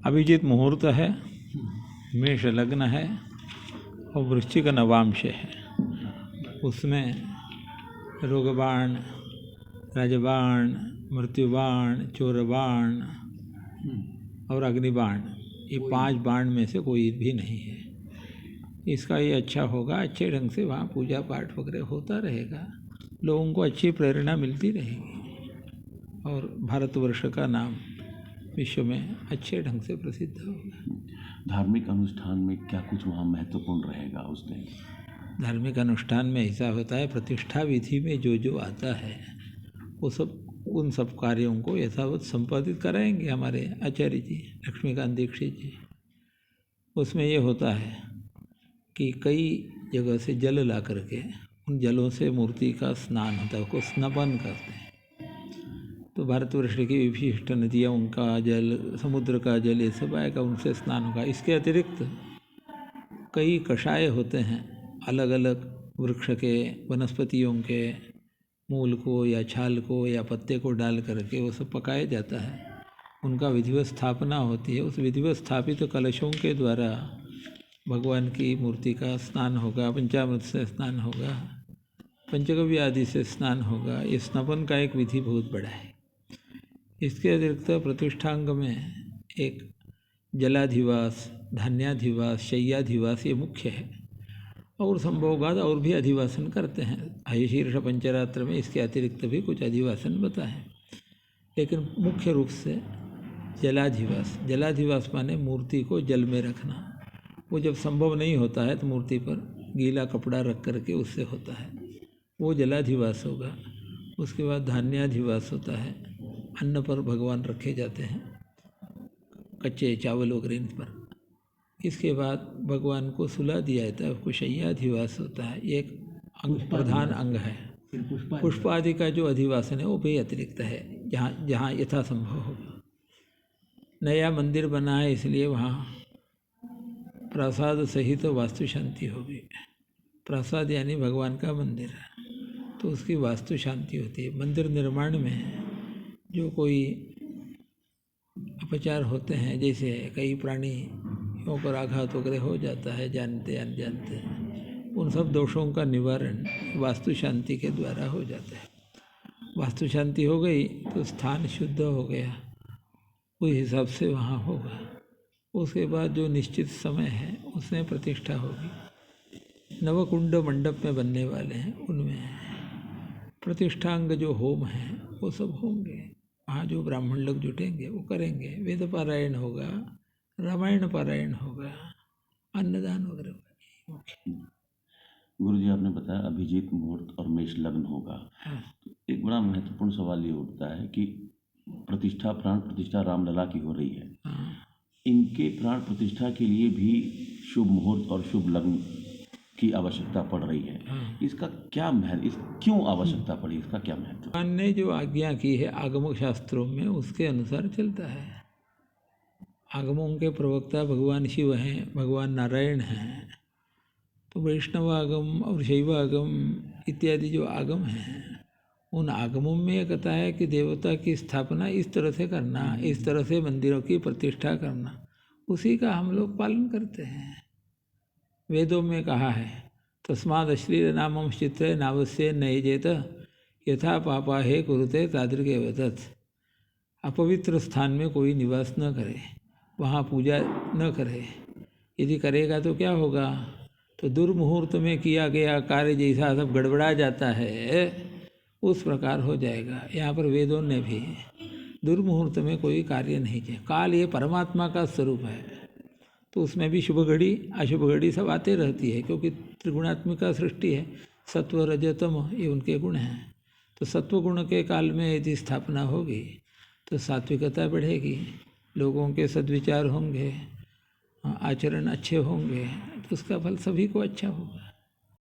अभिजीत मुहूर्त है, मेष लग्न है और वृश्चिक नवांश है। उसमें रोगबाण, राजबाण, मृत्युबाण, चोरबाण और अग्निबाण, ये 5 बाण में से कोई भी नहीं है। इसका ये अच्छा होगा, अच्छे ढंग से वहाँ पूजा पाठ वगैरह होता रहेगा, लोगों को अच्छी प्रेरणा मिलती रहेगी और भारतवर्ष का नाम विश्व में अच्छे ढंग से प्रसिद्ध होगा। धार्मिक अनुष्ठान में क्या कुछ वहाँ महत्वपूर्ण रहेगा उस दिन? धार्मिक अनुष्ठान में ऐसा होता है, प्रतिष्ठा विधि में जो जो आता है वो सब, उन सब कार्यों को यथावत संपादित कराएंगे हमारे आचार्य जी लक्ष्मीकांत दीक्षित जी। उसमें ये होता है कि कई जगह से जल ला करके उन जलों से मूर्ति का स्नान होता है, उसको स्नपन करते हैं। तो भारतवर्ष की विशिष्ट नदियाँ, उनका जल, समुद्र का जल, ये सब आएगा, उनसे स्नान होगा। इसके अतिरिक्त कई कषाय होते हैं, अलग अलग वृक्ष के, वनस्पतियों के मूल को या छाल को या पत्ते को डाल करके वो सब पकाया जाता है। उनका विधिवत स्थापना होती है। उस विधिवत स्थापित कलशों के द्वारा भगवान की मूर्ति का स्नान होगा, पंचामृत से स्नान होगा, पंचगव्य आदि से स्नान होगा। ये स्नपन का एक विधि बहुत बड़ा है। इसके अतिरिक्त प्रतिष्ठांग में एक जलाधिवास, धान्याधिवास, शय्याधिवास, ये मुख्य है। और संभोगाद और भी अधिवासन करते हैं। हयशीर्ष पंचरात्र में इसके अतिरिक्त भी कुछ अधिवासन बता है, लेकिन मुख्य रूप से जलाधिवास। जलाधिवास माने मूर्ति को जल में रखना। वो जब संभव नहीं होता है तो मूर्ति पर गीला कपड़ा रख करके उससे होता है, वो जलाधिवास होगा। उसके बाद धान्याधिवास होता है, अन्न पर भगवान रखे जाते हैं, कच्चे चावल वगैरह इन पर। इसके बाद भगवान को सुला दिया जाता है, उसको शय्याधिवास होता है। एक प्रधान अंग है। पुष्प आदि का जो अधिवासन है वो भी अतिरिक्त है, जहाँ जहाँ यथासंभव होगा। नया मंदिर बना है इसलिए वहाँ प्रसाद सहित तो वास्तु शांति होगी। प्रसाद यानी भगवान का मंदिर है, तो उसकी वास्तु शांति होती है। मंदिर निर्माण में जो कोई अपचार होते हैं, जैसे कई प्राणियों पर आघात वगैरह हो जाता है जानते अनजानते, उन सब दोषों का निवारण वास्तु शांति के द्वारा हो जाता है। वास्तु शांति हो गई तो स्थान शुद्ध हो गया, उस हिसाब से वहाँ होगा। उसके बाद जो निश्चित समय है उसमें प्रतिष्ठा होगी। नवकुंड मंडप में बनने वाले हैं, उनमें प्रतिष्ठांग जो होम हैं वो सब होंगे। वहाँ जो ब्राह्मण लोग जुटेंगे वो करेंगे। वेद पारायण होगा, रामायण पारायण होगा, अन्नदान वगैरह होगा। गुरु जी, आपने बताया अभिजीत मुहूर्त और मेष लग्न होगा। हाँ। तो एक बड़ा महत्वपूर्ण सवाल ये उठता है कि प्रतिष्ठा, प्राण प्रतिष्ठा रामलला की हो रही है। हाँ। इनके प्राण प्रतिष्ठा के लिए भी शुभ मुहूर्त और शुभ लग्न की आवश्यकता पड़ रही है। हाँ। इसका क्या महत्व, क्यों आवश्यकता पड़ी, इसका क्या महत्व? भगवान ने जो आज्ञा की है आगमक शास्त्रों में, उसके अनुसार चलता है। आगमों के प्रवक्ता भगवान शिव हैं, भगवान नारायण हैं। तो वैष्णव आगम और शैव आगम इत्यादि जो आगम हैं, उन आगमों में एक कहता है कि देवता की स्थापना इस तरह से करना, इस तरह से मंदिरों की प्रतिष्ठा करना, उसी का हम लोग पालन करते हैं। वेदों में कहा है, तस्माद अश्लील नामम चित्रे नावस्य नयजेत यथा पापा है कुरुते तादृके वदत। अपवित्र स्थान में कोई निवास न करे, वहाँ पूजा न करे। यदि करेगा तो क्या होगा? तो दुर्मुहूर्त में किया गया कार्य जैसा सब गड़बड़ा जाता है, उस प्रकार हो जाएगा। यहाँ पर वेदों ने भी दुर्मुहूर्त में कोई कार्य नहीं किया। काल ये परमात्मा का स्वरूप है, तो उसमें भी शुभ घड़ी अशुभ घड़ी सब आते रहती है, क्योंकि त्रिगुणात्मिका सृष्टि है। सत्व रजतम ये उनके गुण हैं। तो सत्व गुण के काल में यदि स्थापना होगी तो सात्विकता बढ़ेगी, लोगों के सद्विचार होंगे, आचरण अच्छे होंगे, तो उसका फल सभी को अच्छा होगा।